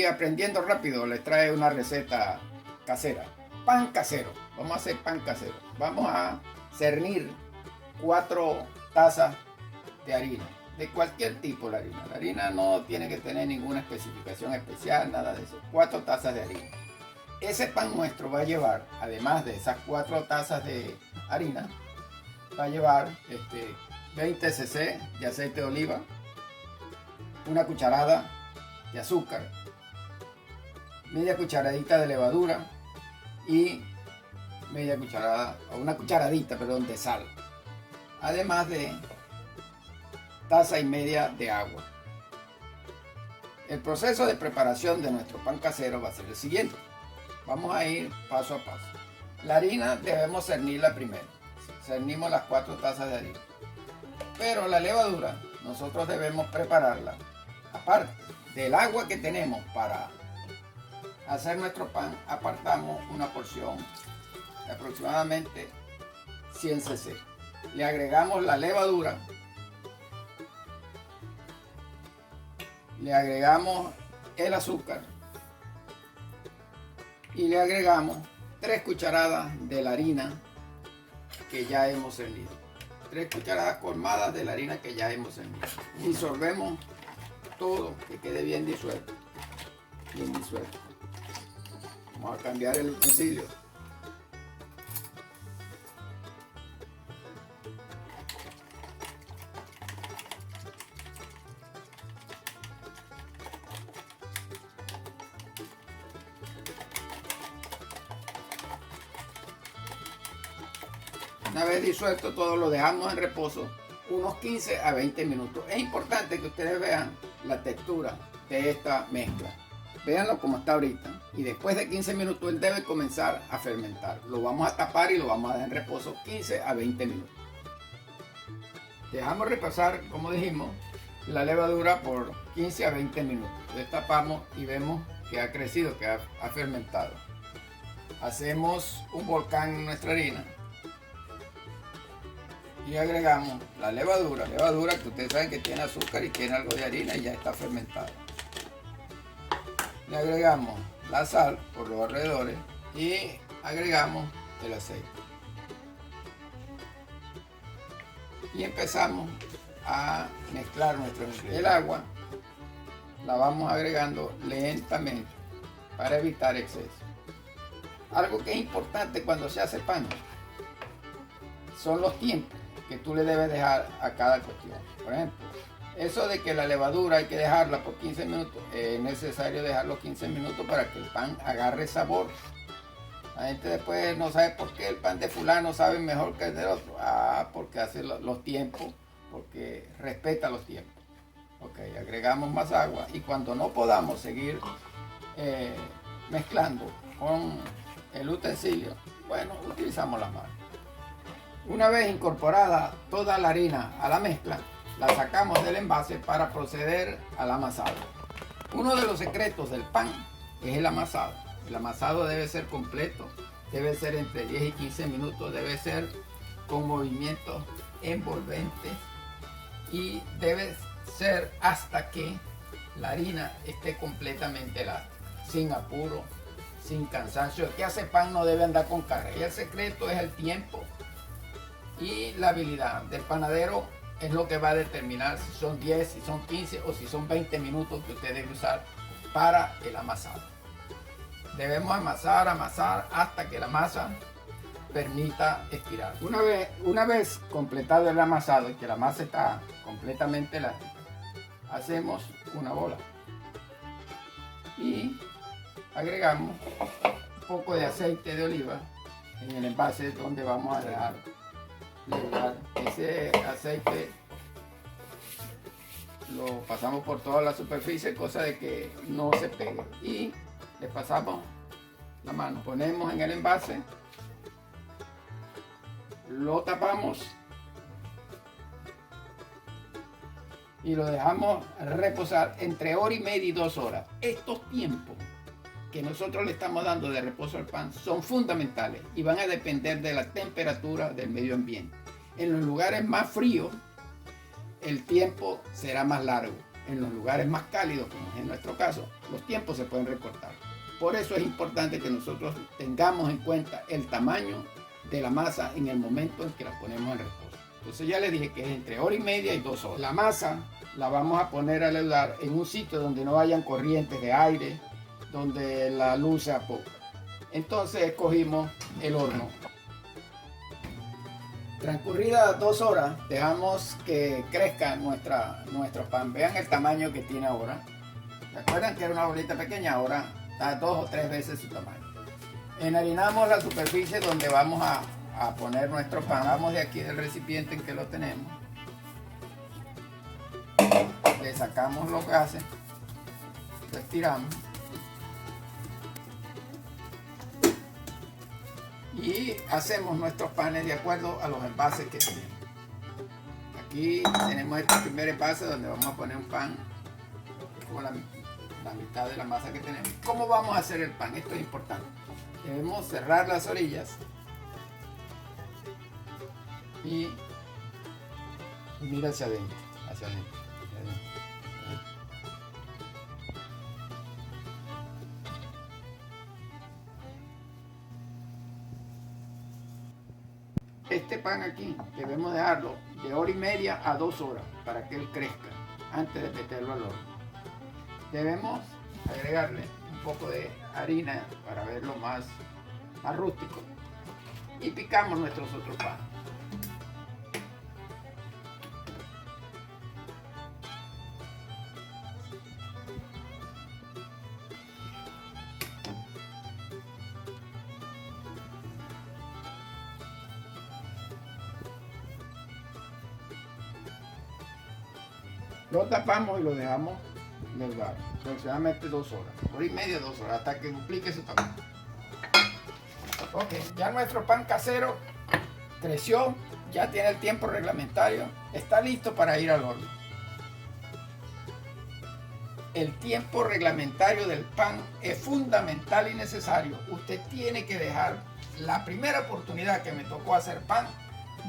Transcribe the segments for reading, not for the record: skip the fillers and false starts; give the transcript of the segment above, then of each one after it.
aprendiendo rápido les trae una receta casera. Pan casero. Vamos a hacer pan casero. Vamos a cernir 4 tazas de harina. De cualquier tipo de harina. La harina no tiene que tener ninguna especificación especial, nada de eso. 4 tazas de harina. Ese pan nuestro va a llevar, además de esas 4 tazas de harina, va a llevar 20 cc de aceite de oliva, una cucharada de azúcar, media cucharadita de levadura y media cucharada, o una cucharadita, perdón, de sal. Además de taza y media de agua. El proceso de preparación de nuestro pan casero va a ser el siguiente. Vamos a ir paso a paso. La harina debemos cernirla primero. Cernimos las 4 tazas de harina. Pero la levadura nosotros debemos prepararla. Aparte del agua que tenemos para hacer nuestro pan, apartamos una porción de aproximadamente 100 cc. Le agregamos la levadura. Le agregamos el azúcar. Y le agregamos 3 cucharadas de la harina que ya hemos cernido. 3 cucharadas colmadas de la harina que ya hemos cernido. Disolvemos todo, que quede bien disuelto. Bien disuelto. Vamos a cambiar el utensilio. Una vez disuelto todo, lo dejamos en reposo unos 15 a 20 minutos. Es importante que ustedes vean la textura de esta mezcla. Véanlo como está ahorita. Y después de 15 minutos él debe comenzar a fermentar. Lo vamos a tapar y lo vamos a dejar en reposo 15 a 20 minutos. Dejamos repasar, como dijimos, la levadura por 15 a 20 minutos. Destapamos y vemos que ha crecido, que ha fermentado. Hacemos un volcán en nuestra harina. Y agregamos la levadura que ustedes saben que tiene azúcar y tiene algo de harina y ya está fermentada. Le agregamos la sal por los alrededores y agregamos el aceite. Y empezamos a mezclar nuestro ingrediente. El agua la vamos agregando lentamente para evitar exceso. Algo que es importante cuando se hace pan son los tiempos que tú le debes dejar a cada cuestión. Por ejemplo, eso de que la levadura hay que dejarla por 15 minutos, es necesario dejarlo 15 minutos para que el pan agarre sabor. La gente después no sabe por qué el pan de fulano sabe mejor que el del otro. Porque hace los tiempos, porque respeta los tiempos. Ok, agregamos más agua y cuando no podamos seguir mezclando con el utensilio, bueno, utilizamos la mano. Una vez incorporada toda la harina a la mezcla, la sacamos del envase para proceder al amasado. Uno de los secretos del pan es el amasado. El amasado debe ser completo, debe ser entre 10 y 15 minutos, debe ser con movimientos envolventes y debe ser hasta que la harina esté completamente elástica, sin apuro, sin cansancio. El que hace pan no debe andar con carrera. El secreto es el tiempo y la habilidad del panadero. Es lo que va a determinar si son 10, si son 15 o si son 20 minutos que usted debe usar para el amasado. Debemos amasar hasta que la masa permita estirar. Una vez completado el amasado y que la masa está completamente elástica, hacemos una bola y agregamos un poco de aceite de oliva en el envase donde vamos a dejar ese aceite. Lo pasamos por toda la superficie, cosa de que no se pegue, y le pasamos la mano, ponemos en el envase, lo tapamos y lo dejamos reposar entre hora y media y 2 horas. Estos tiempos que nosotros le estamos dando de reposo al pan son fundamentales y van a depender de la temperatura del medio ambiente. En los lugares más fríos el tiempo será más largo, en los lugares más cálidos, como es en nuestro caso, los tiempos se pueden recortar. Por eso es importante que nosotros tengamos en cuenta el tamaño de la masa en el momento en que la ponemos en reposo. Entonces ya les dije que es entre hora y media y 2 horas. La masa la vamos a poner a leudar en un sitio donde no hayan corrientes de aire, donde la luz sea poca. Entonces escogimos el horno. Transcurridas 2 horas, dejamos que crezca nuestro pan. Vean el tamaño que tiene ahora. ¿Recuerdan que era una bolita pequeña? Ahora está 2 o 3 veces su tamaño. Enharinamos la superficie donde vamos a poner nuestro pan. Vamos de aquí del recipiente en que lo tenemos. Le sacamos los gases. Lo estiramos. Y hacemos nuestros panes de acuerdo a los envases que tenemos. Aquí tenemos este primer envase donde vamos a poner un pan con la mitad de la masa que tenemos. ¿Cómo vamos a hacer el pan? Esto es importante. Debemos cerrar las orillas y mira hacia adentro, hacia adentro. Este pan aquí debemos dejarlo de hora y media a 2 horas para que él crezca antes de meterlo al horno. Debemos agregarle un poco de harina para verlo más rústico y picamos nuestros otros panes. Lo tapamos y lo dejamos leudar aproximadamente 2 horas, hora y media, 2 horas, hasta que duplique su tamaño. Ok, ya nuestro pan casero creció, ya tiene el tiempo reglamentario, está listo para ir al horno. El tiempo reglamentario del pan es fundamental y necesario. Usted tiene que dejar, la primera oportunidad que me tocó hacer pan,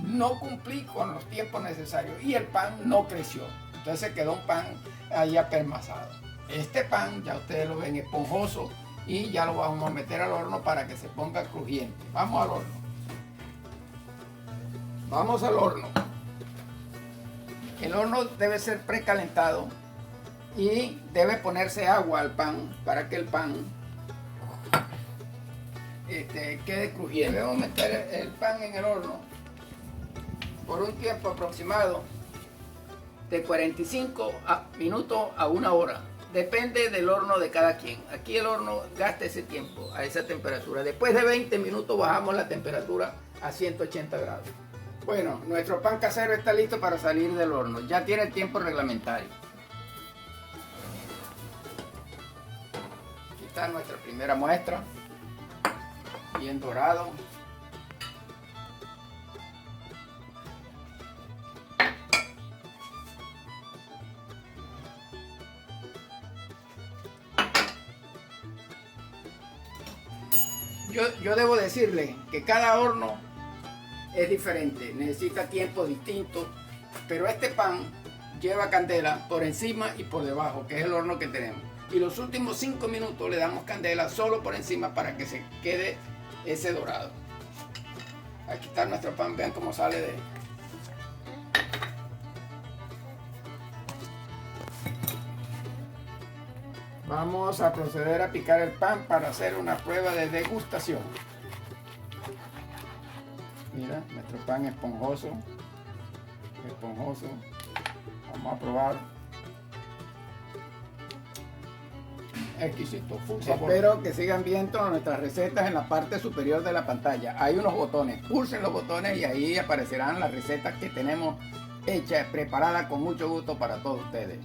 no cumplí con los tiempos necesarios y el pan no creció. Entonces quedó un pan ahí apermazado. Este pan ya ustedes lo ven esponjoso y ya lo vamos a meter al horno para que se ponga crujiente. Vamos al horno. Vamos al horno. El horno debe ser precalentado y debe ponerse agua al pan para que el pan quede crujiente. Debemos meter el pan en el horno por un tiempo aproximado de 45 minutos a 1 hora. Depende del horno de cada quien. Aquí el horno gasta ese tiempo a esa temperatura. Después de 20 minutos bajamos la temperatura a 180 grados. Bueno, nuestro pan casero está listo para salir del horno. Ya tiene el tiempo reglamentario. Aquí está nuestra primera muestra. Bien dorado. Yo debo decirle que cada horno es diferente, necesita tiempos distintos, pero este pan lleva candela por encima y por debajo, que es el horno que tenemos. Y los últimos 5 minutos le damos candela solo por encima para que se quede ese dorado. Aquí está nuestro pan, vean cómo sale de... Vamos a proceder a picar el pan para hacer una prueba de degustación. Mira, nuestro pan esponjoso. Esponjoso. Vamos a probar. Exquisito, full sabor. Espero que sigan viendo nuestras recetas en la parte superior de la pantalla. Hay unos botones. Pulsen los botones y ahí aparecerán las recetas que tenemos hechas, preparadas con mucho gusto para todos ustedes.